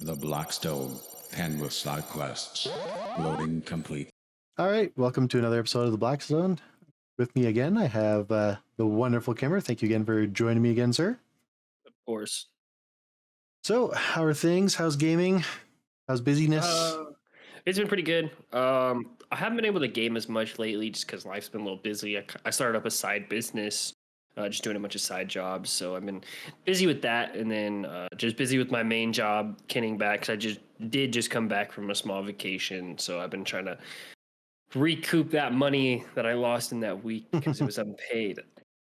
The Blackstone Endless Side Quests. Loading complete. All right, welcome to another episode of the Blackstone. With me again, I have the wonderful Kimmer. Thank you again for joining me again, sir. Of course. So, how are things? How's gaming? How's busyness? It's been pretty good. I haven't been able to game as much lately just because life's been a little busy. I started up a side business, just doing a bunch of side jobs. So I've been busy with that, and then just busy with my main job, getting back. Cause I just come back from a small vacation, so I've been trying to recoup that money that I lost in that week because it was unpaid.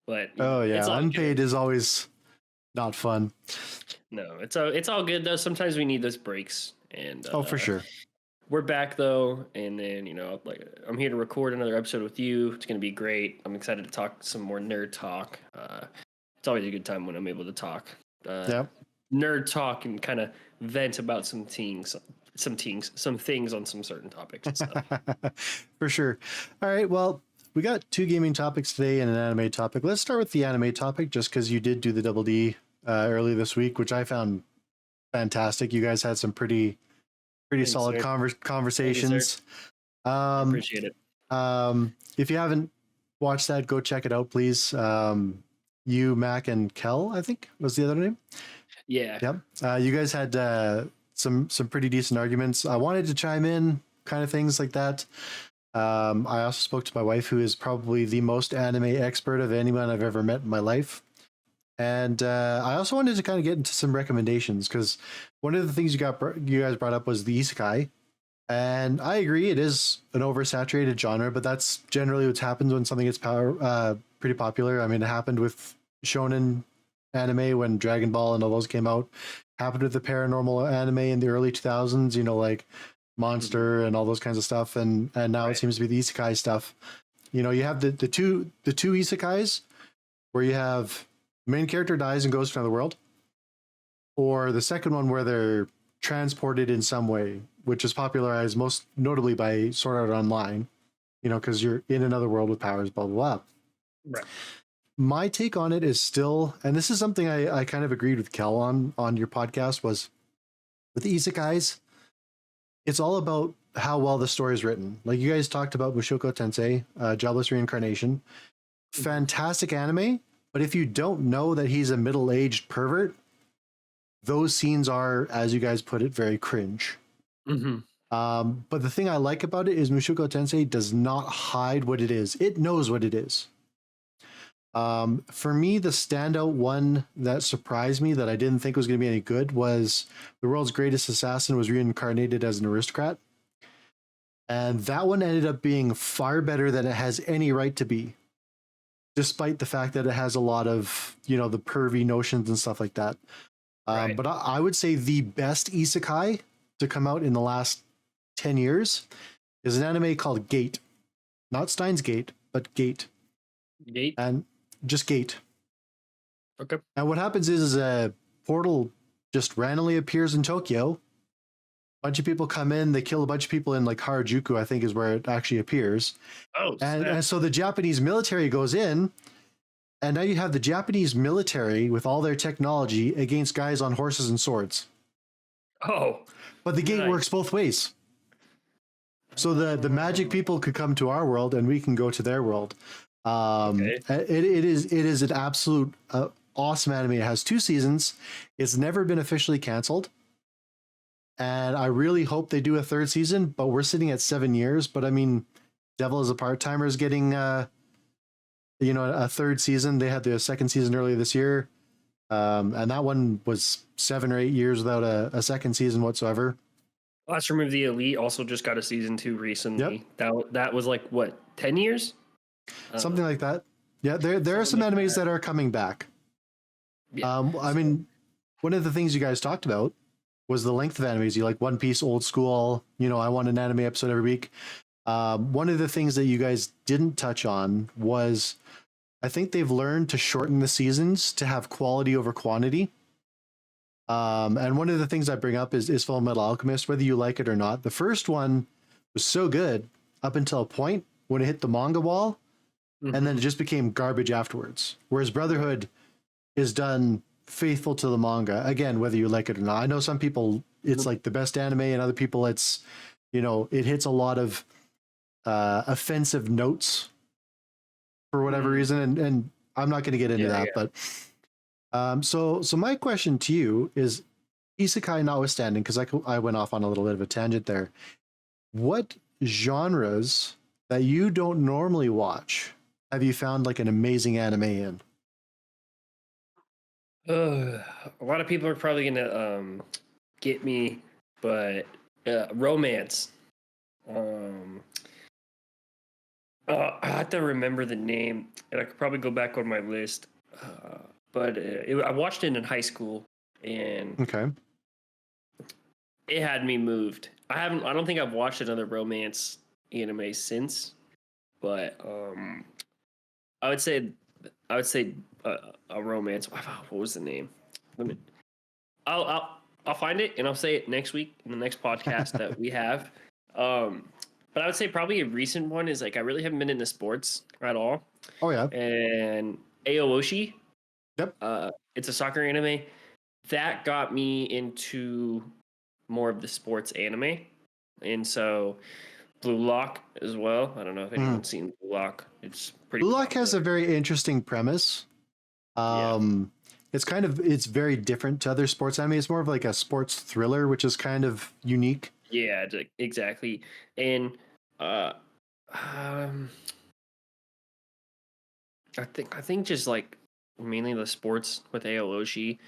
But oh yeah, unpaid good. Is always not fun. No, it's all good though. Sometimes we need those breaks, and for sure. We're back though, and then I'm here to record another episode with you. It's gonna be great. I'm excited to talk some more nerd talk. It's always a good time when I'm able to talk. Nerd talk and kind of vent about some things on some certain topics and stuff. For sure. All right, well, we got two gaming topics today and an anime topic. Let's start with the anime topic, just because you did do the Double D early this week, which I found fantastic. You guys had some pretty Thanks, solid conversations. I appreciate it. If you haven't watched that, go check it out, please. You, Mac, and Kel, I think was the other name. Yeah. Yep. You guys had some pretty decent arguments. I wanted to chime in, kind of things like that. I also spoke to my wife, who is probably the most anime expert of anyone I've ever met in my life. And I also wanted to kind of get into some recommendations, because one of the things you guys brought up was the isekai. And I agree, it is an oversaturated genre, but that's generally what's happened when something gets pretty popular. I mean, it happened with shonen anime when Dragon Ball and all those came out. Happened with the paranormal anime in the early 2000s, like Monster and all those kinds of stuff. And now It seems to be the isekai stuff. You have the two isekais where you have main character dies and goes to another world, or the second one where they're transported in some way, which is popularized most notably by Sword Art Online, because you're in another world with powers, blah, blah, blah. Right. My take on it is still, and this is something I kind of agreed with Kel on your podcast, was with the isekais, it's all about how well the story is written. Like you guys talked about Mushoku Tensei, Jobless Reincarnation. Fantastic anime. But if you don't know that he's a middle-aged pervert, those scenes are, as you guys put it, very cringe. Mm-hmm. But the thing I like about it is Mushoku Tensei does not hide what it is. It knows what it is. For me, the standout one that surprised me that I didn't think was going to be any good was the world's greatest assassin was reincarnated as an aristocrat. And that one ended up being far better than it has any right to be, despite the fact that it has a lot of, the pervy notions and stuff like that. Right. But I would say the best isekai to come out in the last 10 years is an anime called Gate. Not Steins Gate, but Gate. Gate? And just Gate. Okay. And what happens is a portal just randomly appears in Tokyo. A bunch of people come in, they kill a bunch of people in like Harajuku, I think is where it actually appears. Oh, and so the Japanese military goes in, and now you have the Japanese military with all their technology against guys on horses and swords. Oh. But the gate works both ways. So the magic people could come to our world and we can go to their world. Okay. It is an absolute awesome anime. It has 2 seasons. It's never been officially canceled. And I really hope they do a 3rd season, but we're sitting at 7 years. But I mean, Devil as a Part-Timer is getting, a 3rd season. They had their 2nd season earlier this year. And that one was 7 or 8 years without a 2nd season whatsoever. Last Remove the Elite also just got a season 2 recently. Yep. That was like, what, 10 years? Something like that. Yeah, there are some animes that are coming back. Yeah, I mean, one of the things you guys talked about was the length of animes. You like One Piece, old school, I want an anime episode every week. One of the things that you guys didn't touch on was, I think they've learned to shorten the seasons to have quality over quantity. And one of the things I bring up is Full Metal Alchemist, whether you like it or not. The first one was so good up until a point when it hit the manga wall, and then it just became garbage afterwards. Whereas Brotherhood is done faithful to the manga. Again, whether you like it or not. I know some people it's like the best anime, and other people it's, you know, it hits a lot of offensive notes for whatever reason, and I'm not going to get into that. But so my question to you is, isekai notwithstanding, because I went off on a little bit of a tangent there. What genres that you don't normally watch have you found like an amazing anime in? A lot of people are probably gonna get me, but romance. I have to remember the name, and I could probably go back on my list. But I watched it in high school, and Okay. it had me moved. I don't think I've watched another romance anime since, but I would say a romance. What was the name? I'll find it and I'll say it next week in the next podcast that we have. But I would say probably a recent one is like I really haven't been into sports at all. Oh yeah. And Aoshi. Yep. It's a soccer anime that got me into more of the sports anime, and so Blue Lock as well. I don't know if anyone's seen Blue Lock. It's pretty. Blue Lock has a very interesting premise. It's very different to other sports anime. It's more of like a sports thriller, which is kind of unique. Yeah, exactly. And I think just like mainly the sports with Aoshi.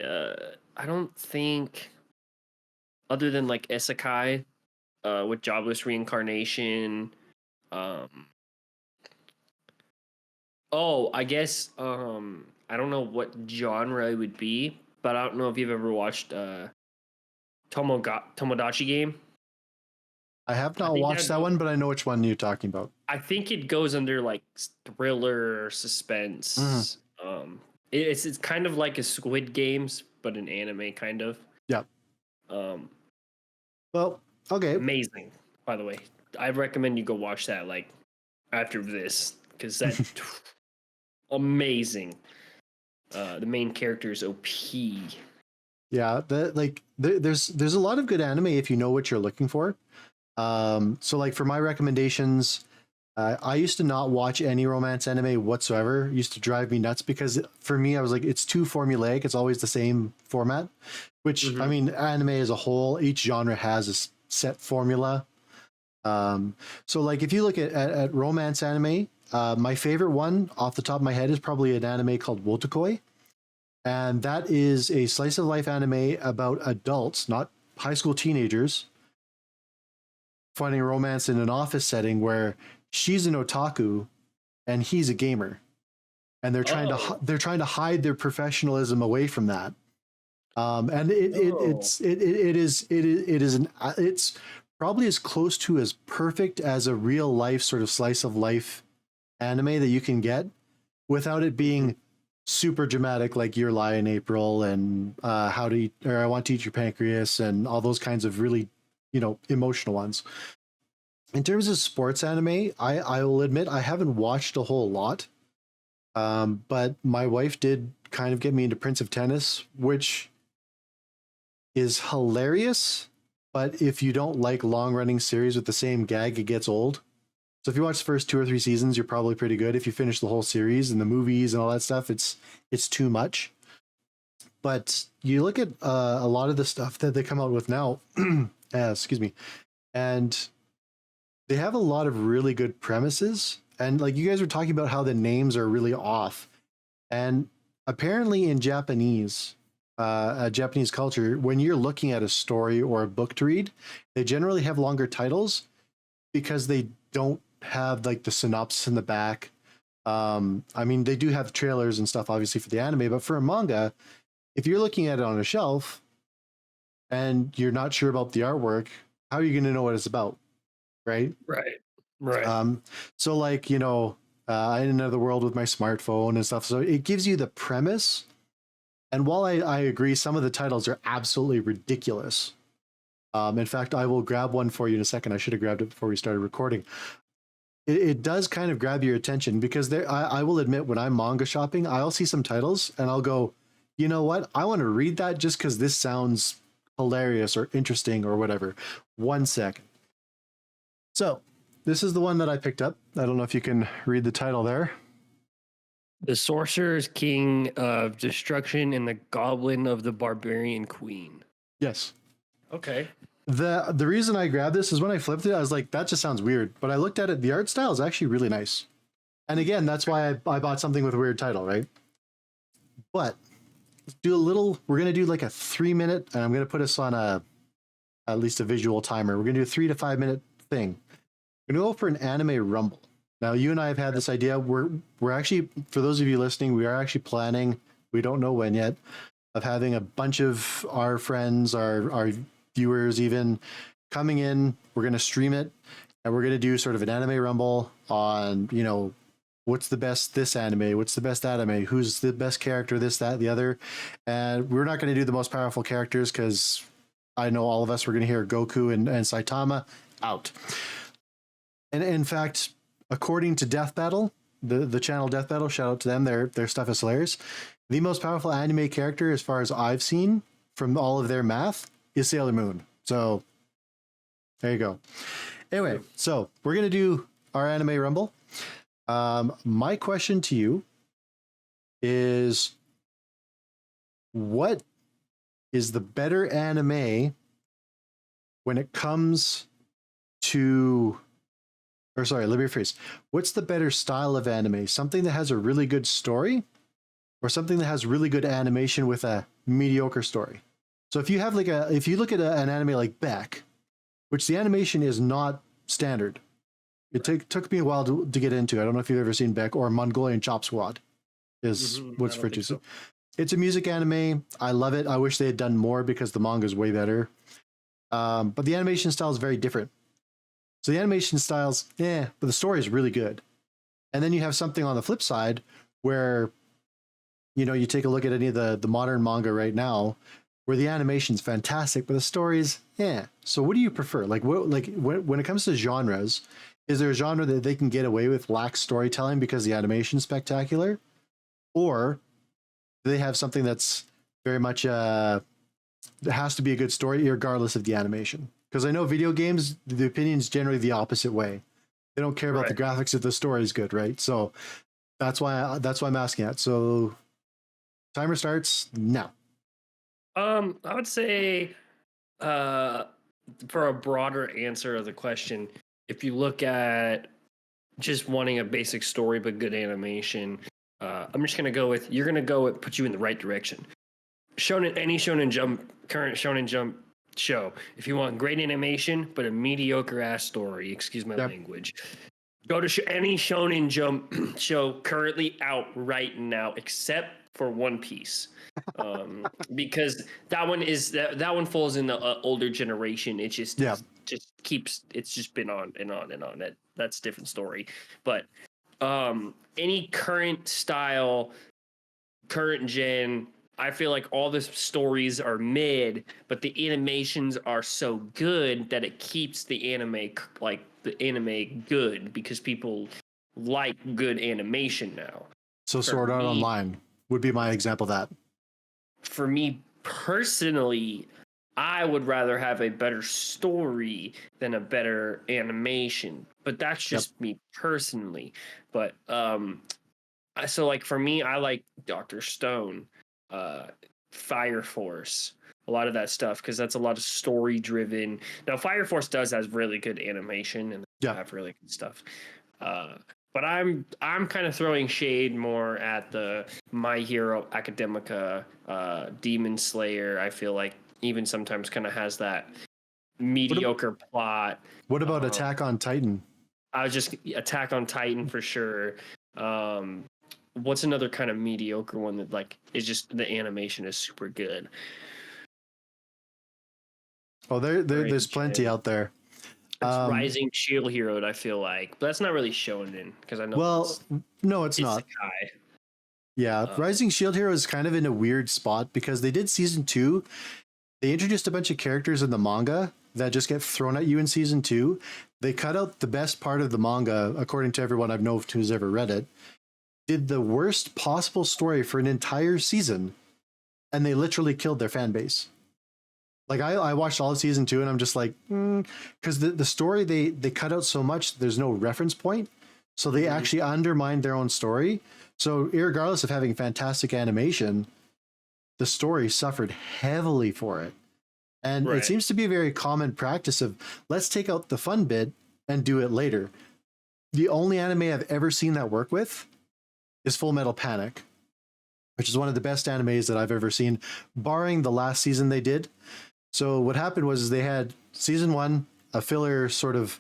I don't think, other than like isekai, with jobless reincarnation. I guess I don't know what genre it would be, but I don't know if you've ever watched Tomodachi Game. I have not watched that one, but I know which one you're talking about. I think it goes under like thriller, suspense. It's kind of like a Squid Games, but an anime kind of. Yeah. Well, okay. Amazing, by the way. I recommend you go watch that like after this, because that's amazing. The main character is OP. Yeah, there's a lot of good anime if you know what you're looking for. So like for my recommendations, I used to not watch any romance anime whatsoever. It used to drive me nuts because for me, I was like, it's too formulaic. It's always the same format, which I mean, anime as a whole, each genre has a set formula. So like if you look at romance anime, my favorite one off the top of my head is probably an anime called Wotakoi. And that is a slice of life anime about adults, not high school teenagers, finding romance in an office setting where she's an otaku and he's a gamer, and they're trying to hide their professionalism away from that. And it's probably as close to as perfect as a real life sort of slice of life anime that you can get without it being super dramatic like Your Lie in April and How to Eat, or I Want to Eat Your Pancreas, and all those kinds of really, emotional ones. In terms of sports anime, I will admit I haven't watched a whole lot, but my wife did kind of get me into Prince of Tennis, which is hilarious. But if you don't like long-running series with the same gag, it gets old. So if you watch the first 2 or 3 seasons, you're probably pretty good. If you finish the whole series and the movies and all that stuff, it's too much. But you look at a lot of the stuff that they come out with now, excuse me, and they have a lot of really good premises. And like you guys were talking about how the names are really off. And apparently in Japanese culture, when you're looking at a story or a book to read, they generally have longer titles because they don't have like the synopsis in the back. I mean, they do have trailers and stuff obviously for the anime, but for a manga, if you're looking at it on a shelf and you're not sure about the artwork, how are you going to know what it's about? Right. So like, in another world with my smartphone and stuff. So it gives you the premise. And while I agree, some of the titles are absolutely ridiculous. In fact, I will grab one for you in a second. I should have grabbed it before we started recording. It does kind of grab your attention because I will admit, when I'm manga shopping, I'll see some titles and I'll go, you know what? I want to read that just because this sounds hilarious or interesting or whatever. 1 second. So this is the one that I picked up. I don't know if you can read the title there. The Sorcerer's King of Destruction and the Goblin of the Barbarian Queen. Yes. Okay. The reason I grabbed this is when I flipped it, I was like, that just sounds weird. But I looked at it, the art style is actually really nice. And again, that's why I bought something with a weird title, right? But let's do we're going to do like a 3-minute, and I'm going to put us on at least a visual timer. We're going to do a 3 to 5 minute thing. We're going to go for an anime rumble. Now, you and I have had this idea. We're actually, for those of you listening, we are actually planning, we don't know when yet, of having a bunch of our friends, our viewers even, coming in. We're going to stream it, and we're going to do sort of an anime rumble on, you know, what's the best this anime, what's the best anime, who's the best character, this, that, the other. And we're not going to do the most powerful characters because I know all of us, we're going to hear Goku and Saitama out. And in fact, according to Death Battle, the channel Death Battle, shout out to them, their stuff is hilarious. The most powerful anime character, as far as I've seen from all of their math, is Sailor Moon. So there you go. Anyway, so we're going to do our anime rumble. My question to you is, what is the better anime when it comes to, or sorry, let me rephrase. What's the better style of anime? Something that has a really good story, or something that has really good animation with a mediocre story? So if you have if you look at an anime like Beck, which the animation is not standard. It took me a while to get into. I don't know if you've ever seen Beck, or Mongolian Chop Squad is what's for you. So. It's a music anime. I love it. I wish they had done more because the manga is way better. But the animation style is very different. So the animation style's, but the story is really good. And then you have something on the flip side where, you know, you take a look at any of the modern manga right now, where the animation's fantastic, but the story's, So what do you prefer? Like, when it comes to genres, is there a genre that they can get away with lax storytelling because the animation's spectacular? Or do they have something that's very much, it has to be a good story regardless of the animation? Because I know video games, the opinion's generally the opposite way. They don't care about the graphics if the story is good, right? So that's why I'm asking that. So timer starts now. I would say, for a broader answer of the question, if you look at just wanting a basic story but good animation, I'm just gonna go with put you in the right direction. Any Shonen Jump, current Shonen Jump show. If you want great animation but a mediocre ass story, excuse my language, go to any Shonen Jump show currently out right now, except for One Piece. Because that one falls in the older generation. It just keeps, it's just been on and on and on. That's a different story. But any current style, current gen, I feel like all the stories are mid, but the animations are so good that it keeps the anime good, because people like good animation now. So Sword Art Online would be my example of that. For me personally, I would rather have a better story than a better animation, but that's just me personally. But so like for me, I like Dr. Stone, Fire Force, a lot of that stuff, because that's a lot of story driven. Now Fire Force has really good animation and have really good stuff. But I'm kind of throwing shade more at the My Hero Academica, Demon Slayer. I feel like even sometimes kind of has that mediocre plot. What about Attack on Titan? I was just Attack on Titan for sure. What's another kind of mediocre one that like is just the animation is super good? Oh, there's plenty out there. Rising Shield Hero, I feel like, but that's not really shonen because I know. Well, no, it's not. Yeah, Rising Shield Hero is kind of in a weird spot because they did season 2. They introduced a bunch of characters in the manga that just get thrown at you in season 2. They cut out the best part of the manga, according to everyone I've known who's ever read it. Did the worst possible story for an entire season, and they literally killed their fan base. Like I watched all of season 2 and I'm just like, because the story they cut out so much, there's no reference point. So they actually undermined their own story. So irregardless of having fantastic animation, the story suffered heavily for it. And it seems to be a very common practice of let's take out the fun bit and do it later. The only anime I've ever seen that work with is Full Metal Panic, which is one of the best animes that I've ever seen, barring the last season they did. So what happened was they had season 1, a filler sort of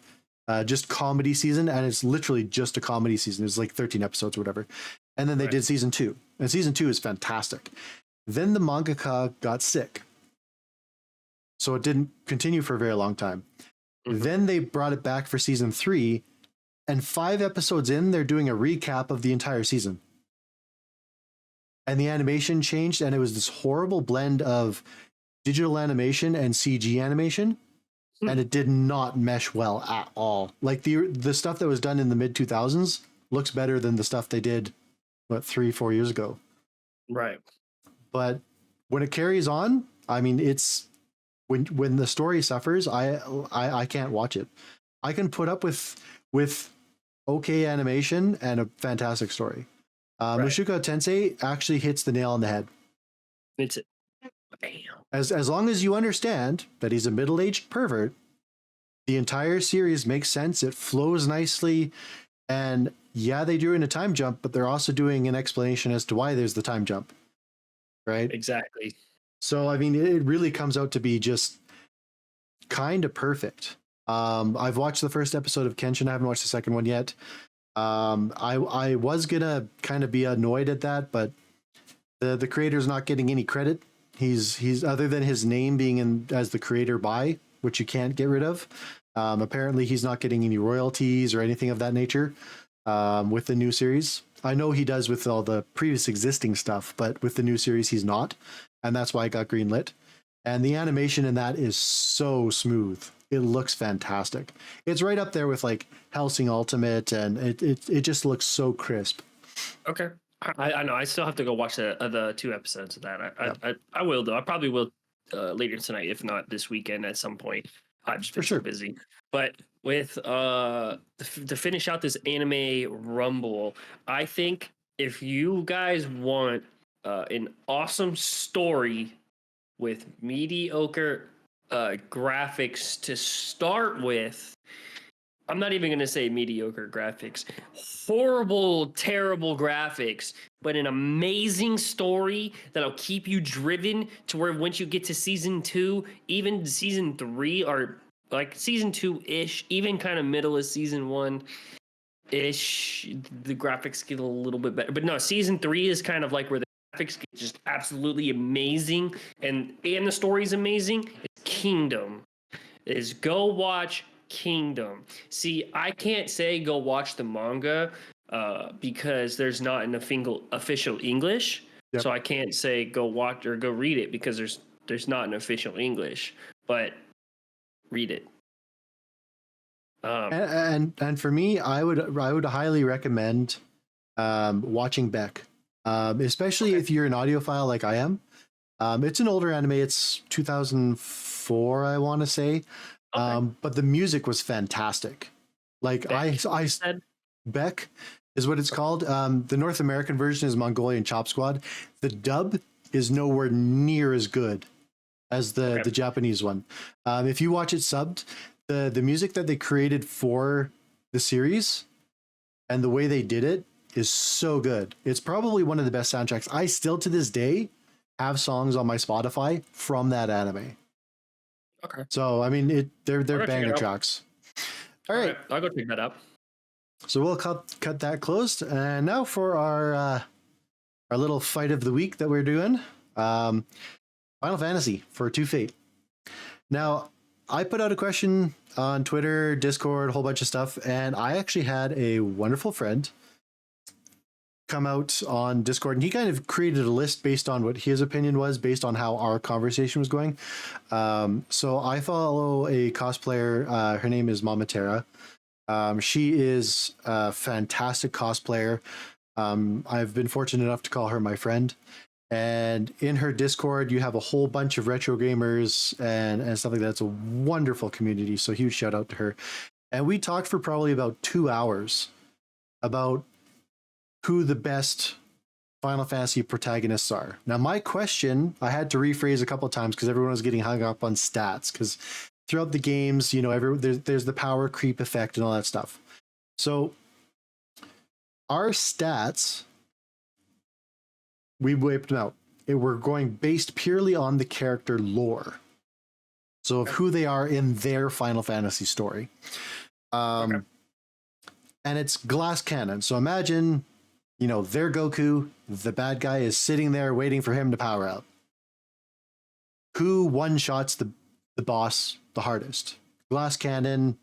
just comedy season, and it's literally just a comedy season. It's like 13 episodes or whatever. And then they did season 2, and season 2 is fantastic. Then the mangaka got sick, so it didn't continue for a very long time. Then they brought it back for season 3, and 5 episodes in, they're doing a recap of the entire season. And the animation changed, and it was this horrible blend of digital animation and CG animation, and it did not mesh well at all. Like the stuff that was done in the mid 2000s looks better than the stuff they did 3-4 years ago. Right. But when it carries on, I mean, it's when the story suffers, I can't watch it. I can put up with okay animation and a fantastic story. Mushoku Tensei actually hits the nail on the head. It's it. As long as you understand that he's a middle-aged pervert, the entire series makes sense. It flows nicely, and yeah, they do in a time jump, but they're also doing an explanation as to why there's the time jump. Right? Exactly. So I mean, it really comes out to be just kind of perfect. I've watched the first episode of Kenshin. I haven't watched the second one yet. I was gonna kind of be annoyed at that, but the creator's not getting any credit. He's other than his name being in as the creator by, which you can't get rid of. Apparently he's not getting any royalties or anything of that nature with the new series. I know he does with all the previous existing stuff, but with the new series he's not, and that's why it got greenlit. And the animation in that is so smooth. It looks fantastic. It's right up there with like Hellsing Ultimate, and it just looks so crisp. Okay. I know. I still have to go watch the 2 episodes of that. I will, though. I probably will later tonight, if not this weekend at some point. I've just been so busy. But with to finish out this anime rumble, I think if you guys want an awesome story with mediocre graphics to start with, I'm not even going to say mediocre graphics, horrible, terrible graphics, but an amazing story that'll keep you driven to where once you get to season 2, even season 3, or like season 2-ish, even kind of middle of season 1-ish, the graphics get a little bit better. But no, season 3 is kind of like where the graphics get just absolutely amazing, and the story's amazing. It's Kingdom. Is go watch Kingdom. See, I can't say go watch the manga because there's not an official English. Yep. So I can't say go watch or go read it because there's not an official English. But read it. And for me, I would highly recommend watching Beck, especially if you're an audiophile like I am. It's an older anime. It's 2004, I want to say. But the music was fantastic. Like Beck is what it's called. The North American version is Mongolian Chop Squad. The dub is nowhere near as good as the Japanese one. If you watch it subbed, the music that they created for the series and the way they did it is so good. It's probably one of the best soundtracks. I still to this day have songs on my Spotify from that anime. Okay. So I mean, they're banger tracks. All right, I'll go check that out. So we'll cut that closed, and now for our little fight of the week that we're doing. Final Fantasy for 2 Fate. Now, I put out a question on Twitter, Discord, a whole bunch of stuff, and I actually had a wonderful friend come out on Discord, and he kind of created a list based on what his opinion was based on how our conversation was going. So I follow a cosplayer. Her name is Mama Terra. She is a fantastic cosplayer. I've been fortunate enough to call her my friend, And in her Discord, you have a whole bunch of retro gamers and stuff like that. It's a wonderful community. So huge shout out to her. And we talked for probably about 2 hours about who the best Final Fantasy protagonists are. Now, my question, I had to rephrase a couple of times because everyone was getting hung up on stats. Because throughout the games, you know, there's the power creep effect and all that stuff. So our stats, we wiped them out. We're going based purely on the character lore. So of who they are in their Final Fantasy story. And it's glass cannon. So imagine, you know, their Goku, the bad guy is sitting there waiting for him to power up. Who one-shots the boss the hardest? Glass cannon,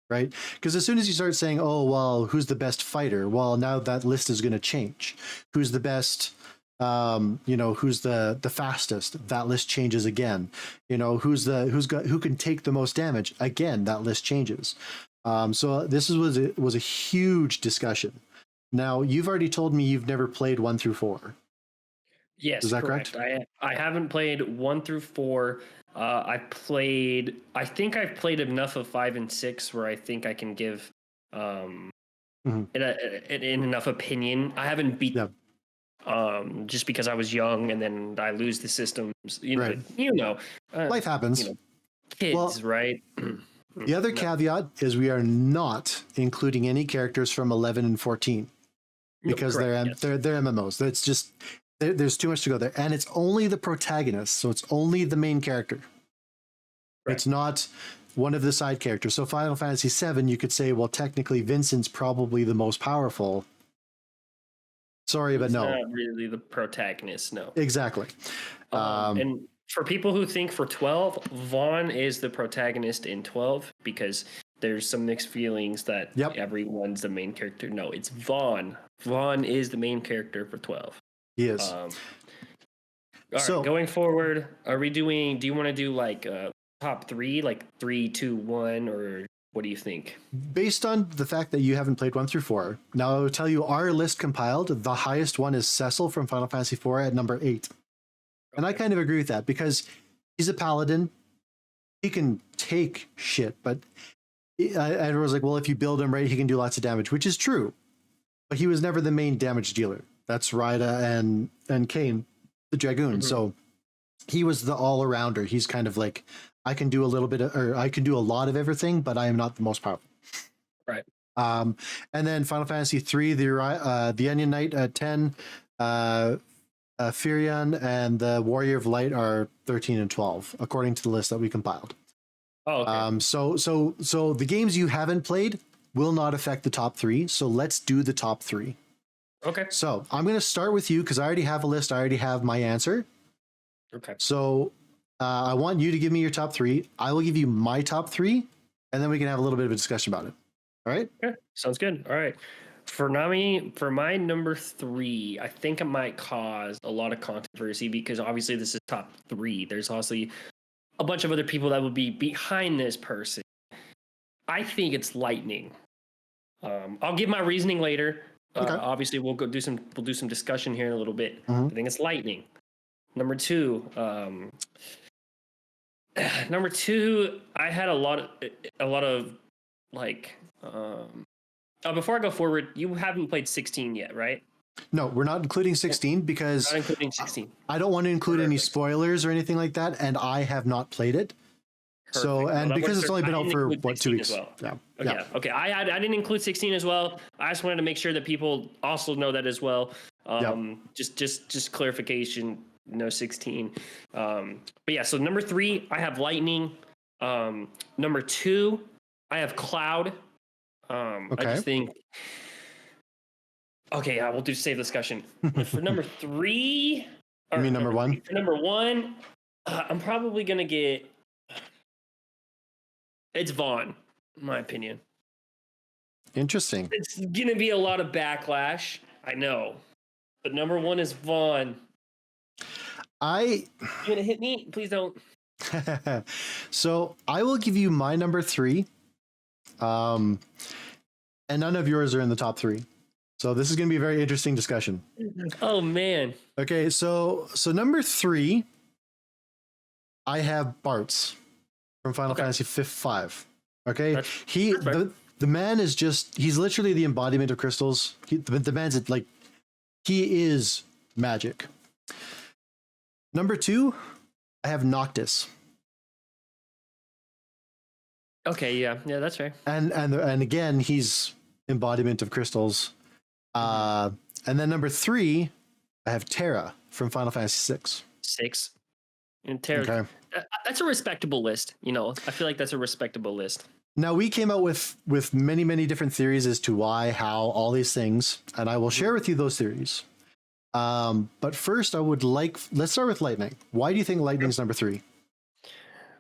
right? Because as soon as you start saying, oh, well, who's the best fighter? Well, now that list is going to change. Who's the best, you know, who's the fastest? That list changes again. You know, who can take the most damage? Again, that list changes. So this was a huge discussion. Now, you've already told me you've never played 1 through 4. Yes, is that correct. I haven't played 1 through 4. I think I've played enough of 5 and 6 where I think I can give in enough opinion. I haven't beat just because I was young and then I lose the systems. Life happens. You know, kids, right? The other caveat is we are not including any characters from 11 and 14 because they're MMOs. That's just there's too much to go there, and it's only the protagonist, so it's only the main character. Right. It's not one of the side characters. So Final Fantasy VII, you could say, well, technically Vincent's probably the most powerful. Sorry, but no. Not really the protagonist, no. Exactly. And for people who think for 12, Vaan is the protagonist in 12 because there's some mixed feelings that everyone's the main character. No, it's Vaan. Vaan is the main character for 12. He is. All right, going forward, do you want to do like top 3, like 3, 2, 1, or what do you think? Based on the fact that you haven't played 1 through 4, now I will tell you our list compiled, the highest one is Cecil from Final Fantasy IV at number 8. And I kind of agree with that because he's a paladin. He can take shit, but everyone's like, well, if you build him right, he can do lots of damage, which is true. But he was never the main damage dealer. That's Ryda and Kain, the Dragoon. Mm-hmm. So he was the all-arounder. He's kind of like, I can do I can do a lot of everything, but I am not the most powerful. Right. And then Final Fantasy III, the Onion Knight at 10, Firion and the Warrior of Light are 13 and 12, according to the list that we compiled. Oh, okay. So the games you haven't played will not affect the top 3. So let's do the top 3. Okay. So I'm going to start with you because I already have a list. I already have my answer. Okay. So I want you to give me your top 3. I will give you my top 3, and then we can have a little bit of a discussion about it. All right? Okay. Sounds good. All right. For my number 3, I think it might cause a lot of controversy because obviously this is top 3. There's also a bunch of other people that would be behind this person. I think it's Lightning. I'll give my reasoning later. Okay. Obviously, we'll do some discussion here in a little bit. Mm-hmm. I think it's Lightning. Number 2. I had a lot of like. Before I go forward, you haven't played 16 yet, right? No, we're not including 16 because not including 16. I don't want to include any spoilers or anything like that, and I have not played it. Perfect. So, and because it's only been out for 2 weeks. Well. Yeah. Okay. I didn't include 16 as well. I just wanted to make sure that people also know that as well. Just clarification. No 16. But yeah. So number 3, I have Lightning. Number 2, I have Cloud. Okay. I just think. Okay, we'll do save discussion. For number 3. You mean number 1? For number 1, I'm probably gonna get. It's Vaan, in my opinion. Interesting. It's gonna be a lot of backlash, I know, but number 1 is Vaan. You gonna hit me? Please don't. So I will give you my number 3. And none of yours are in the top 3. So this is going to be a very interesting discussion. Oh man. Okay, so number 3, I have Bartz from Final Fantasy 5. Okay, the man is he's literally the embodiment of crystals. The man's like, he is magic. Number 2, I have Noctis. Okay, yeah, that's fair. And again, he's embodiment of crystals. And then number 3, I have Terra from Final Fantasy 6. 6. And Terra. Okay. That's a respectable list. You know, I feel like that's a respectable list. Now, we came out with many, many different theories as to why, how, all these things, and I will share with you those theories. But first, let's start with Lightning. Why do you think Lightning's number 3?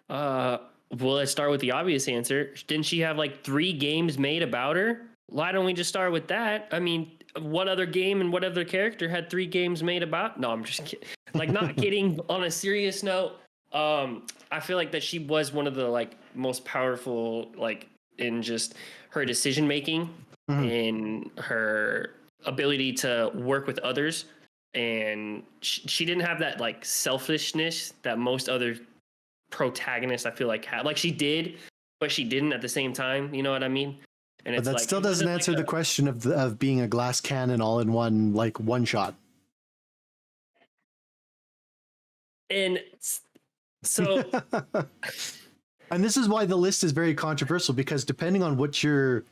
Well, let's start with the obvious answer. Didn't she have like 3 games made about her? Why don't we just start with that? I mean, what other game and what other character had 3 games made about? No, I'm just kidding. Like, not kidding. On a serious note, I feel like that she was one of the like most powerful, like in just her decision making, in her ability to work with others, and she didn't have that like selfishness that most other protagonists I feel like had. Like, she did, but she didn't at the same time. You know what I mean? And But that still doesn't answer the question of being a glass cannon all in one, like one shot. And so, and this is why the list is very controversial, because depending on what your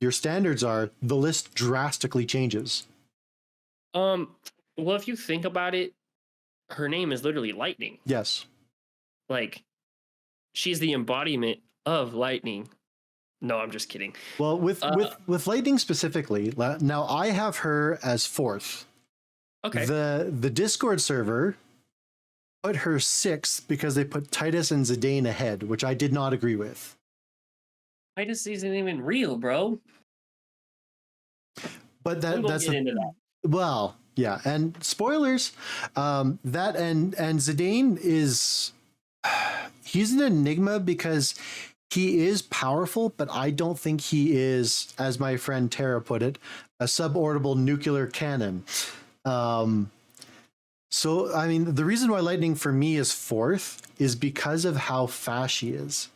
standards are, the list drastically changes. well, if you think about it, her name is literally Lightning. Yes. Like, she's the embodiment of lightning. No, I'm just kidding. Well, with Lightning specifically, now I have her as 4th. Okay. The Discord server put her 6th because they put Tidus and Zidane ahead, which I did not agree with. Tidus isn't even real, bro. But that's into that. Well, yeah, and spoilers. That and Zidane is he's an enigma because he is powerful, but I don't think he is, as my friend Terra put it, a suborbital nuclear cannon. So, I mean, the reason why Lightning for me is 4th is because of how fast she is.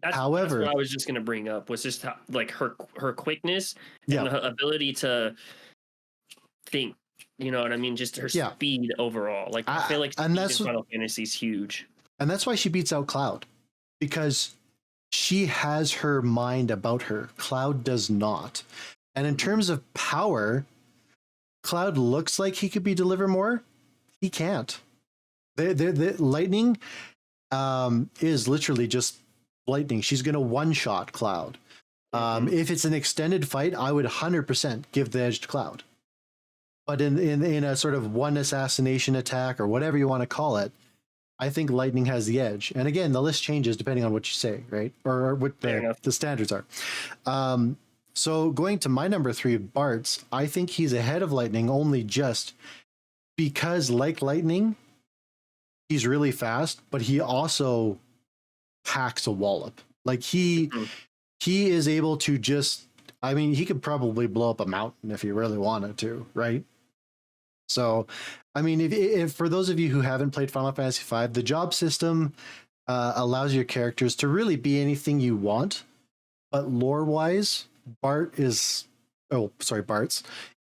However, that's what I was just going to bring up, was just how, like her quickness and her ability to think. You know what I mean? Just her speed overall. Like, I feel like speed in Final Fantasy is huge. And that's why she beats out Cloud, because she has her mind about her. Cloud does not. And in terms of power, Cloud looks like he could be deliver more. He can't. The Lightning is literally just lightning. She's going to one-shot Cloud. If it's an extended fight, I would 100% give the edge to Cloud. But in a sort of one assassination attack or whatever you want to call it, I think Lightning has the edge. And again, the list changes depending on what you say, right? Or what the standards are. So going to my number 3, Bartz, I think he's ahead of Lightning only just because, like Lightning, he's really fast, but he also packs a wallop. Like he is able to just, I mean, he could probably blow up a mountain if he really wanted to, right? So, I mean, if for those of you who haven't played Final Fantasy V, the job system allows your characters to really be anything you want, but lore-wise, Bartz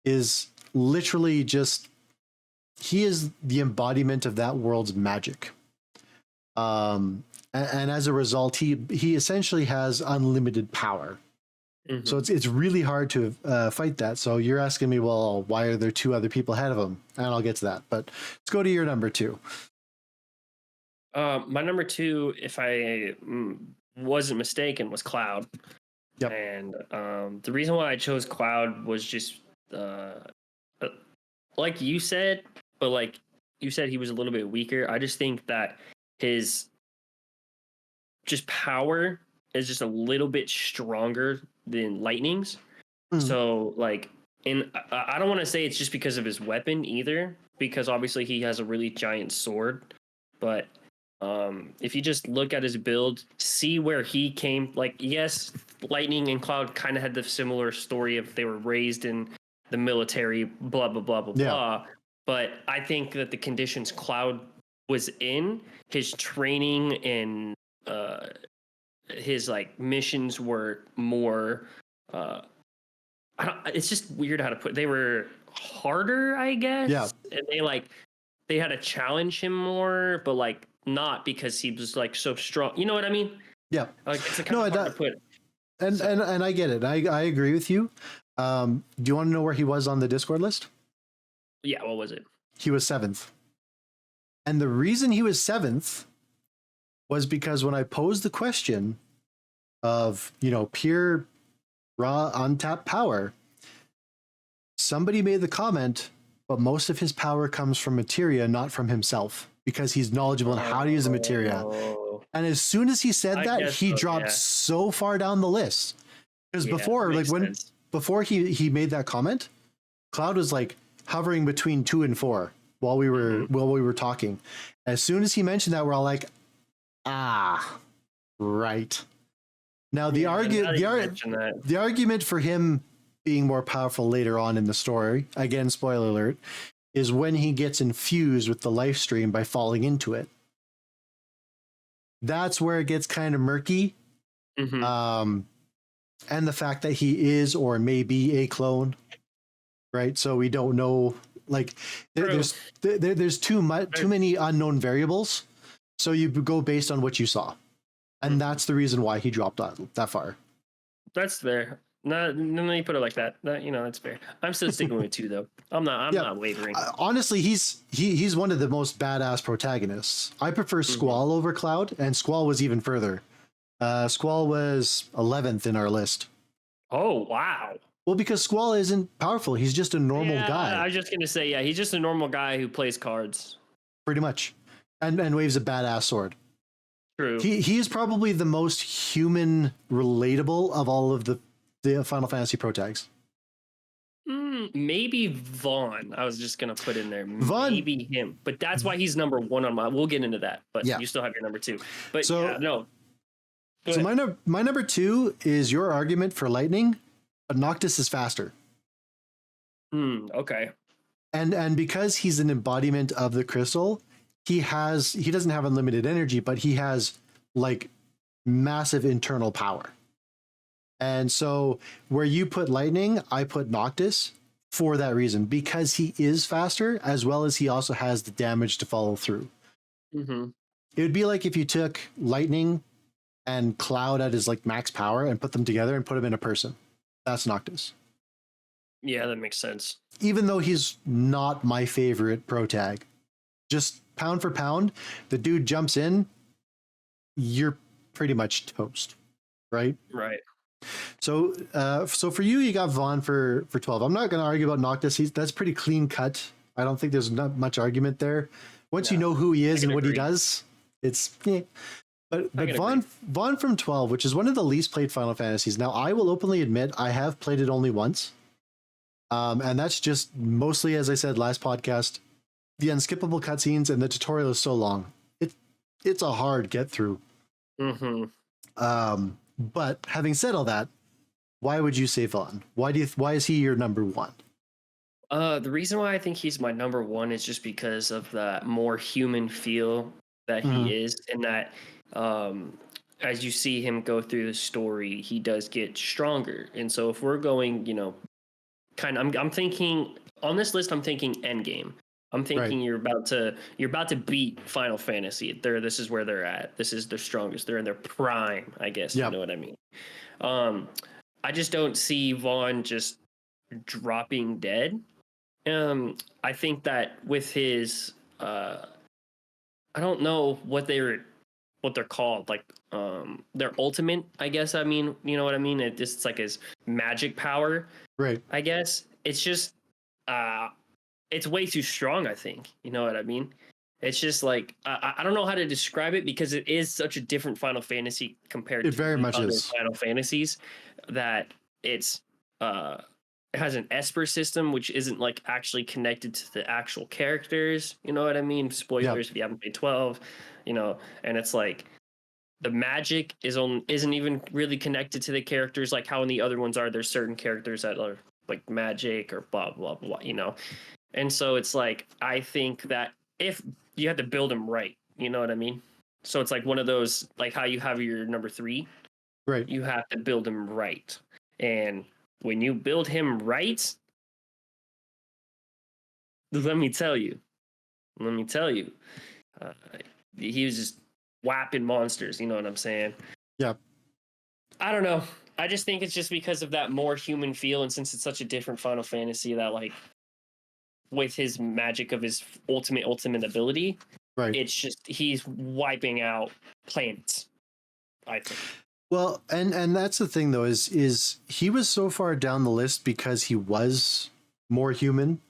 is literally just, he is the embodiment of that world's magic. And as a result, he essentially has unlimited power. Mm-hmm. So it's really hard to fight that. So you're asking me, well, why are there 2 other people ahead of him? And I'll get to that. But let's go to your number 2. My number 2, if I wasn't mistaken, was Cloud. Yep. And the reason why I chose Cloud was just like you said, but like you said, he was a little bit weaker. I just think that his just power is just a little bit stronger than Lightning's. So like, and I don't want to say it's just because of his weapon either, because obviously he has a really giant sword, but if you just look at his build, see where he came, like, yes, Lightning and Cloud kind of had the similar story of they were raised in the military, blah blah blah blah Yeah. blah. But I think that the conditions Cloud was in, his training and his like missions were more. It's just weird how to put. They were harder, I guess. Yeah. And they had to challenge him more, but like not because he was like so strong. You know what I mean? Yeah. Like it's a kind of hard to put. And I get it. I agree with you. Do you want to know where he was on the Discord list? Yeah, what was it? He was 7th. And the reason he was 7th was because when I posed the question of, pure raw untapped power, somebody made the comment, but most of his power comes from materia, not from himself, because he's knowledgeable in how to use the materia. And as soon as he said that, he dropped so far down the list. Because before he made that comment, Cloud was like hovering between 2 and 4 while we were talking. As soon as he mentioned that, we're all like, right. Now the argument for him being more powerful later on in the story, again, spoiler alert, is when he gets infused with the life stream by falling into it. That's where it gets kind of murky. Mm-hmm. And the fact that he is or may be a clone, right? So we don't know. Like there's too many unknown variables. So you go based on what you saw, and that's the reason why he dropped that far. That's fair. No, you put it like that. That's fair. I'm still sticking with 2 though. I'm not wavering. Honestly, he's one of the most badass protagonists. I prefer Squall over Cloud, and Squall was even further. Squall was 11th in our list. Oh wow. Well, because Squall isn't powerful. He's just a normal guy. I was just gonna say, he's just a normal guy who plays cards. Pretty much, and waves a badass sword. True. He is probably the most human, relatable of all of the Final Fantasy protags. Maybe Vaan. I was just gonna put in there. Vaan, maybe him, but that's why he's number 1 on my. We'll get into that, but you still have your number 2. But no. So my number 2 is your argument for lightning, but Noctis is faster. Okay. And because he's an embodiment of the crystal, he doesn't have unlimited energy, but he has like massive internal power. And so where you put lightning, I put Noctis for that reason, because he is faster, as well as he also has the damage to follow through. Mm-hmm. It would be like if you took lightning and Cloud at his like max power and put them together and put him in a person. That's Noctis. Yeah, that makes sense. Even though he's not my favorite protag, just pound for pound, the dude jumps in, you're pretty much toast, right? Right. So for you got Vaan for 12. I'm not going to argue about Noctis. That's pretty clean cut. I don't think there's not much argument there. Once you know who he is and what he does, it's But Vaan from 12, which is one of the least played Final Fantasies. Now, I will openly admit I have played it only once. And that's just mostly, as I said last podcast, the unskippable cutscenes and the tutorial is so long. It's a hard get through. Mm-hmm. But having said all that, why would you say Vaan? Why is he your number 1? The reason why I think he's my number 1 is just because of that more human feel that he is, and that as you see him go through the story, he does get stronger. And so if we're going, I'm thinking on this list, I'm thinking endgame. I'm thinking you're about to beat Final Fantasy. This is where they're at. This is their strongest. They're in their prime, I guess. Yep. You know what I mean? I just don't see Vaan just dropping dead. I think that with his I don't know what they're called, like their ultimate, I guess. I mean, you know what I mean? It's like his magic power. Right. I guess it's just it's way too strong, I think. You know what I mean? It's just like I don't know how to describe it, because it is such a different Final Fantasy compared to very much other is. Final Fantasies, that it has an Esper system which isn't like actually connected to the actual characters. You know what I mean? Spoilers if you haven't played 12, and it's like the magic isn't even really connected to the characters like how in the other ones are. There's certain characters that are like magic or blah blah blah, you know. And so it's like I think that if you have to build him right, you know what I mean? So it's like one of those, like how you have your number 3, Right. you have to build him right. And when you build him right, let me tell you, uh, he was just whapping monsters. You know what I'm saying? Yeah. I don't know. I just think it's just because of that more human feel, and since it's such a different Final Fantasy, that like with his magic of his ultimate ability, Right. it's just he's wiping out planets, I think. Well, and that's the thing though, is he was so far down the list because he was more human.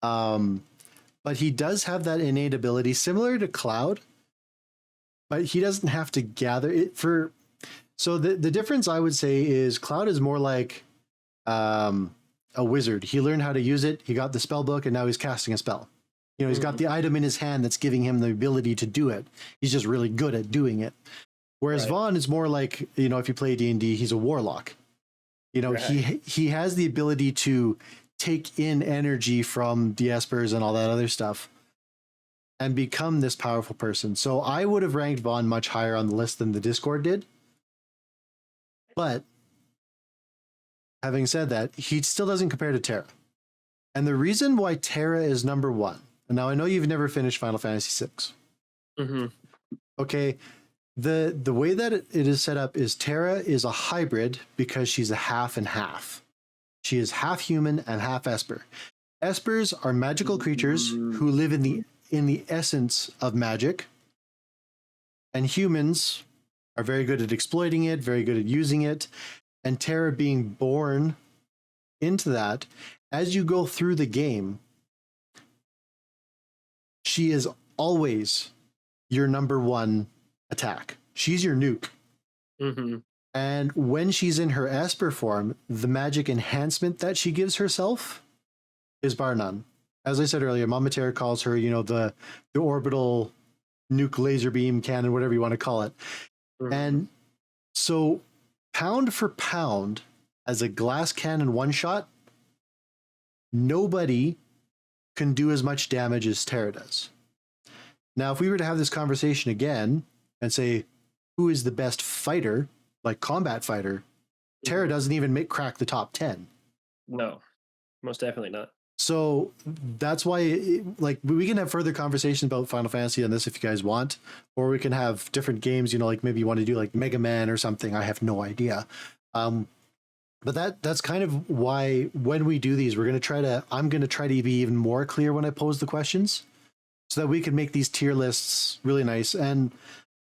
But he does have that innate ability similar to Cloud, but he doesn't have to gather it for. So the difference I would say is Cloud is more like a wizard. He learned how to use it. He got the spell book and now he's casting a spell. You know, he's got the item in his hand that's giving him the ability to do it. He's just really good at doing it. Whereas Vaan is more like, you know, if you play D&D, he's a warlock. You know, he has the ability to take in energy from the espers and all that other stuff and become this powerful person. So I would have ranked Vaan much higher on the list than the Discord did. But having said that, he still doesn't compare to Terra. And the reason why Terra is number 1, and now I know you've never finished Final Fantasy VI. Mm-hmm. Okay, the way that it is set up is Terra is a hybrid because she's a half and half. She is half human and half esper. Espers are magical creatures who live in the essence of magic, and humans are very good at exploiting it, very good at using it. And Terra being born into that, as you go through the game, she is always your number 1 attack. She's your nuke. Mm-hmm. And when she's in her Esper form, the magic enhancement that she gives herself is bar none. As I said earlier, Mama Terra calls her, you know, the orbital nuke laser beam cannon, whatever you want to call it. Mm-hmm. And so pound for pound, as a glass cannon one shot, nobody can do as much damage as Terra does. Now, if we were to have this conversation again and say, who is the best fighter, like combat fighter, Terra doesn't even crack the top 10. No, most definitely not. So that's why, like, we can have further conversations about Final Fantasy on this if you guys want, or we can have different games, you know, like maybe you want to do like Mega Man or something. I have no idea. But that's kind of why when we do these, I'm going to try to be even more clear when I pose the questions so that we can make these tier lists really nice. And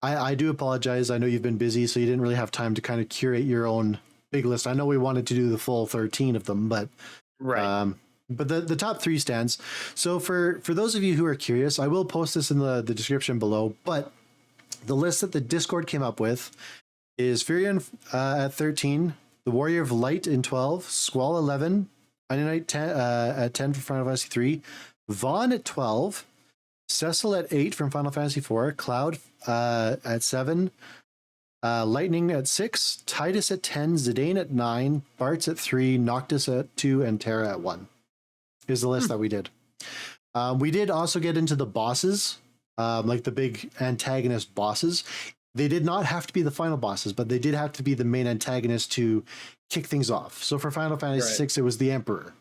I do apologize. I know you've been busy, so you didn't really have time to kind of curate your own big list. I know we wanted to do the full 13 of them, but but the top 3 stands. So for those of you who are curious, I will post this in the description below, but the list that the Discord came up with is Firion at 13, the Warrior of Light in 12, Squall 11, Onion Knight at 10 for Final Fantasy 3, Vaan at 12, Cecil at 8 from Final Fantasy 4, Cloud at 7, Lightning at 6, Tidus at 10, Zidane at 9, Bartz at 3, Noctis at 2, and Terra at 1 is the list that we did. We did also get into the bosses, like the big antagonist bosses. They did not have to be the final bosses, but they did have to be the main antagonist to kick things off. So for Final Fantasy VI, it was the Emperor.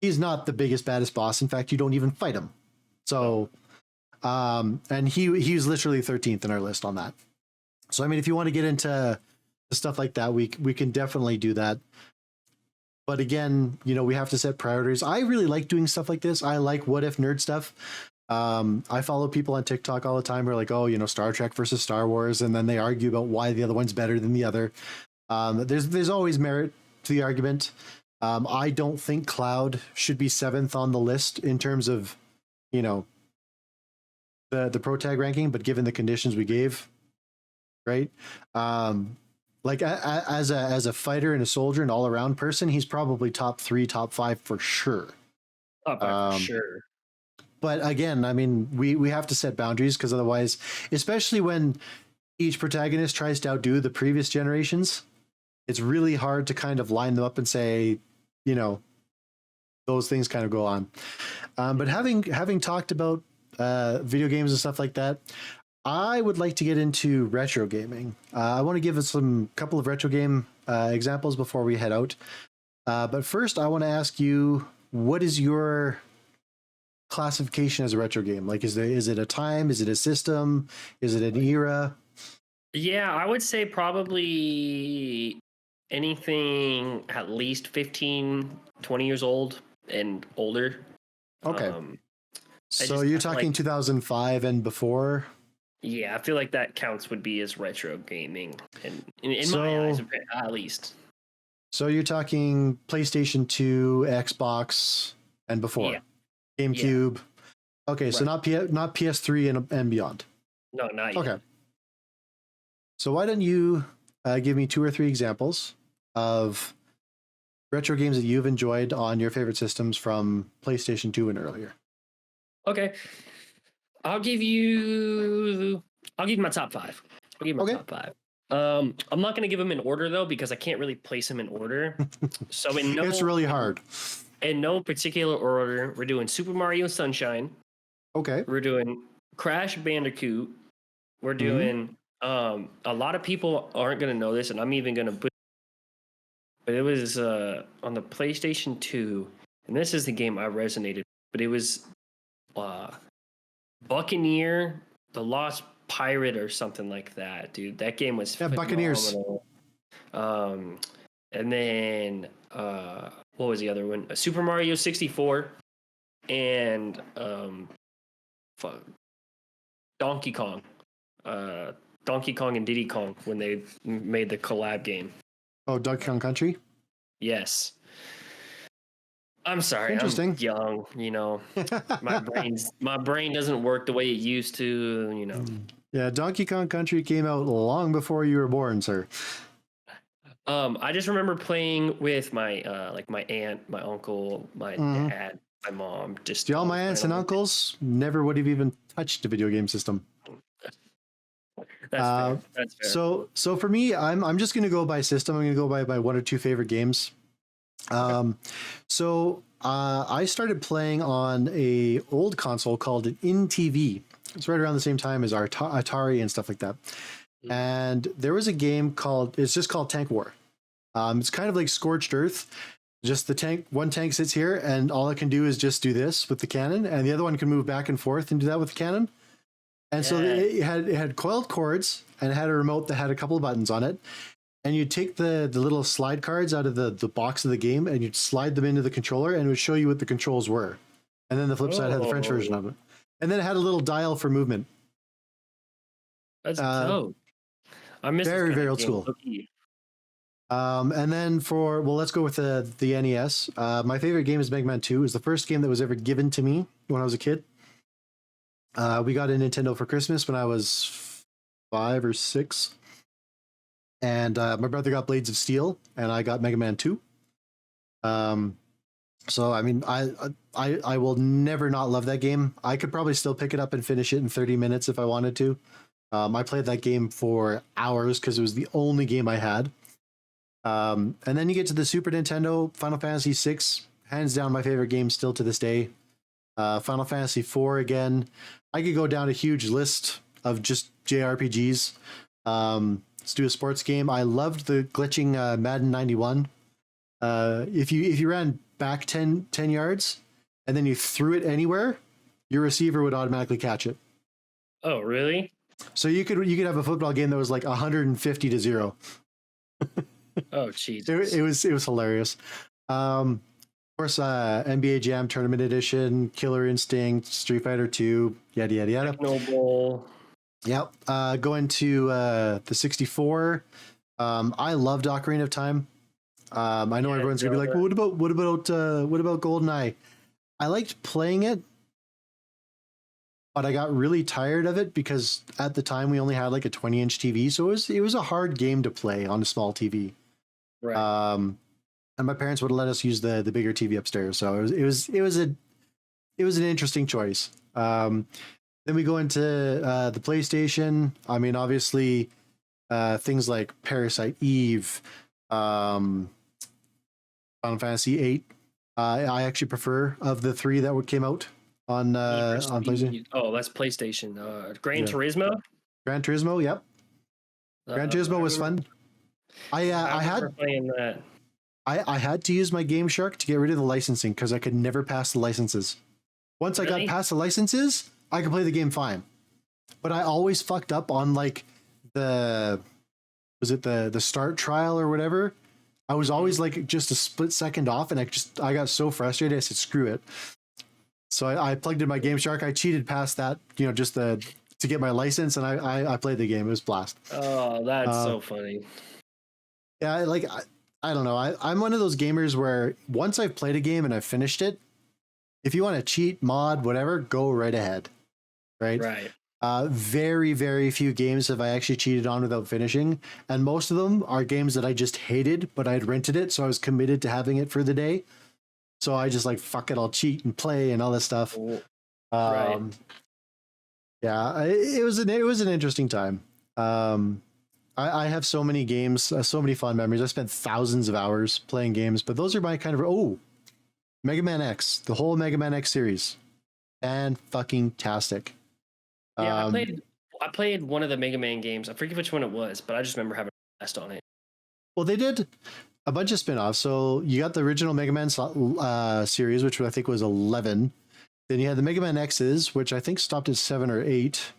He's not the biggest, baddest boss. In fact, you don't even fight him. So... and he was literally 13th in our list on that. So, I mean, if you want to get into stuff like that, we can definitely do that. But again, you know, we have to set priorities. I really like doing stuff like this. I like what if nerd stuff. I follow people on TikTok all the time who are like, oh, you know, Star Trek versus Star Wars. And then they argue about why the other one's better than the other. There's always merit to the argument. I don't think Cloud should be 7th on the list in terms of, you know, the pro tag ranking, but given the conditions we gave, right? Like as a fighter and a soldier and all around person, he's probably top 3, top 5 for sure. Top 5 for sure. But again, I mean, we have to set boundaries because otherwise, especially when each protagonist tries to outdo the previous generations, it's really hard to kind of line them up and say, you know, those things kind of go on. But having talked about video games and stuff like that, I would like to get into retro gaming. I want to give us some couple of retro game examples before we head out. But first, I want to ask you, what is your classification as a retro game? Like, is it a time? Is it a system? Is it an era? Yeah, I would say probably anything at least 15, 20 years old and older. Okay. So you're talking like, 2005 and before? Yeah, I feel like that counts would be as retro gaming, and in my eyes, at least. So you're talking PlayStation 2, Xbox, and before? Yeah. GameCube. Yeah. Okay, right. So not PS3 and beyond. No, not yet. Okay. So why don't you give me 2 or 3 examples of retro games that you've enjoyed on your favorite systems from PlayStation 2 and earlier? Okay. I'll give you my top 5. I'll give you my top 5. I'm not going to give them in order though, because I can't really place them in order. So it's really hard. In no particular order, we're doing Super Mario Sunshine. Okay. We're doing Crash Bandicoot. We're doing a lot of people aren't going to know this, and I'm even going to put, but it was on the PlayStation 2, and this is the game I resonated, but it was Buccaneer, the Lost Pirate or something like that, dude. That game was Buccaneers. And then what was the other one? Super Mario 64 and Donkey Kong. Donkey Kong and Diddy Kong when they made the collab game. Oh, Donkey Kong Country? Yes. I'm sorry, I'm young, you know. My brain doesn't work the way it used to, you know. Yeah, Donkey Kong Country came out long before you were born, sir. I just remember playing with my like my aunt, my uncle, my dad, my mom. Just all my aunts and uncles never would have even touched a video game system. That's fair. So for me, I'm just gonna go by system. I'm gonna go by 1 or 2 favorite games. I started playing on a old console called an InTV. It's right around the same time as our Atari and stuff like that. And there was a game it's just called Tank War. It's kind of like Scorched Earth. Just one tank sits here and all it can do is just do this with the cannon, and the other one can move back and forth and do that with the cannon. And so it had coiled cords and it had a remote that had a couple of buttons on it. And you'd take the little slide cards out of the box of the game and you'd slide them into the controller and it would show you what the controls were. And then the flip side had the French version of it. And then it had a little dial for movement. That's dope. I miss very, very old school. And then let's go with the NES. My favorite game is Mega Man 2. It was the first game that was ever given to me when I was a kid. We got a Nintendo for Christmas when I was 5 or 6. And my brother got Blades of Steel, and I got Mega Man 2. So I mean, I will never not love that game. I could probably still pick it up and finish it in 30 minutes if I wanted to. I played that game for hours because it was the only game I had. And then you get to the Super Nintendo, Final Fantasy VI, hands down my favorite game still to this day. Final Fantasy IV again. I could go down a huge list of just JRPGs. Let's do a sports game. I loved the glitching Madden 91. If you ran back 10 yards and then you threw it anywhere, your receiver would automatically catch it. Oh, really? So you could have a football game that was like 150-0. Oh, Jesus. It was hilarious. Of course, NBA Jam Tournament Edition, Killer Instinct, Street Fighter 2, yada yada yada. Technobowl. Yep. Going to the 64. I loved Ocarina of Time. I know everyone's gonna be like, well, what about GoldenEye? I liked playing it, but I got really tired of it because at the time we only had like a 20-inch TV, so it was a hard game to play on a small TV. Right. And my parents would let us use the bigger TV upstairs, so it was an interesting choice. Then we go into the PlayStation. I mean, obviously, things like Parasite Eve, Final Fantasy VIII, I actually prefer of the three that came out on PlayStation. Oh, that's PlayStation. Gran Yeah. Turismo. Gran Turismo, yep. Gran Turismo was fun. I had playing that. I had to use my Game Shark to get rid of the licensing because I could never pass the licenses. Once I got past the licenses, I could play the game fine. But I always fucked up on like the start trial or whatever. I was always like just a split second off, and I got so frustrated. I said, "Screw it." So I plugged in my Game Shark. I cheated past that, just to get my license, and I played the game. It was a blast. Oh, that's so funny. Yeah, I don't know. I'm one of those gamers where once I've played a game and I've finished it, if you want to cheat, mod, whatever, go right ahead. Right? Right. Very, very few games have I actually cheated on without finishing. And most of them are games that I just hated, but I'd rented it. So I was committed to having it for the day. So I just fuck it, I'll cheat and play and all this stuff. Right. Yeah, it was an interesting time. I have so many games, so many fun memories. I spent thousands of hours playing games, but those are my kind of, Mega Man X, the whole Mega Man X series. And fucking tastic. Yeah, I played one of the Mega Man games. I forget which one it was, but I just remember having a blast on it. Well, they did a bunch of spin-offs. So you got the original Mega Man series, which I think was 11. Then you had the Mega Man X's, which I think stopped at 7 or 8.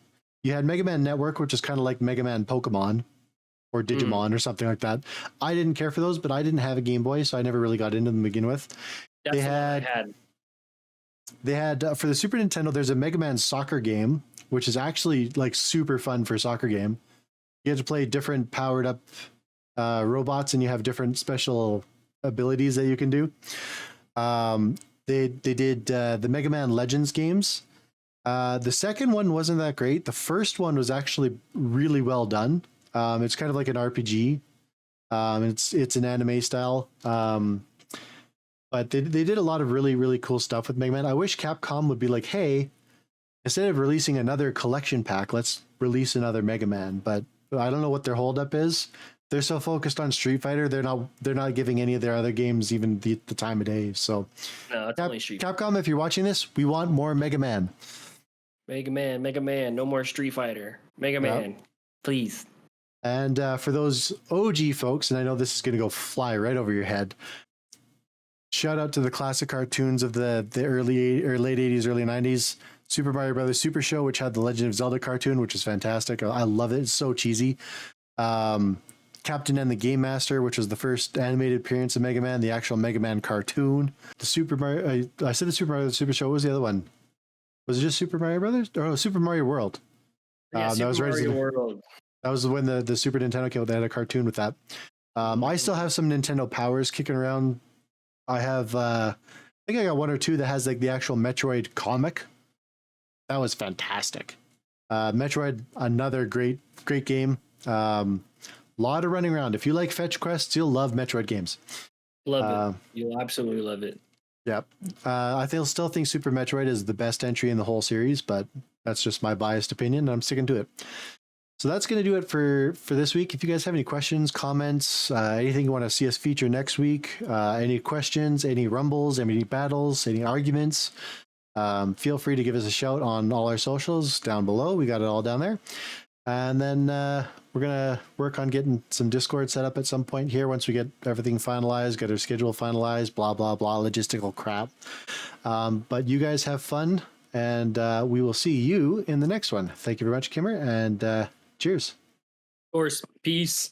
You had Mega Man Network, which is kind of like Mega Man Pokemon or Digimon or something like that. I didn't care for those, but I didn't have a Game Boy, so I never really got into them to begin with. That's They had for the Super Nintendo, there's a Mega Man soccer game, which is actually super fun for a soccer game. You have to play different powered up robots, and you have different special abilities that you can do. They did the Mega Man Legends games. The second one wasn't that great. The first one was actually really well done. It's kind of like an RPG. It's an anime style. But they did a lot of really, really cool stuff with Mega Man. I wish Capcom would be like, hey, instead of releasing another collection pack, let's release another Mega Man. But I don't know what their holdup is. They're so focused on Street Fighter, they're not giving any of their other games even the time of day. So no, it's only Street Fighter. Capcom, if you're watching this, we want more Mega Man. Mega Man, no more Street Fighter. Mega Man, please. And for those OG folks, and I know this is going to go fly right over your head, shout out to the classic cartoons of the early or late 80s, early 90s. Super Mario Brothers Super Show, which had the Legend of Zelda cartoon, which is fantastic. I love it. It's so cheesy. Captain and the Game Master, which was the first animated appearance of Mega Man, the actual Mega Man cartoon. The Super Mario, I said the Super Mario Super Show. What was the other one? Was it just Super Mario Brothers? Or Super Mario World? Yeah, Super Mario World. That was when the Super Nintendo came out. They had a cartoon with that. I still have some Nintendo Powers kicking around. I have, I think I got one or two that has the actual Metroid comic. That was fantastic. Metroid, another great game. Lot of running around. If you like fetch quests, you'll love Metroid games. Love it. You'll absolutely love it. Yeah. I still think Super Metroid is the best entry in the whole series, but that's just my biased opinion, and I'm sticking to it. So that's going to do it for this week. If you guys have any questions, comments, anything you want to see us feature next week, any questions, any rumbles, any battles, any arguments, feel free to give us a shout on all our socials down below. We got it all down there. And then we're going to work on getting some Discord set up at some point here once we get everything finalized, get our schedule finalized, blah, blah, blah, logistical crap. But you guys have fun, and we will see you in the next one. Thank you very much, Kimmer, and cheers. Of course. Peace.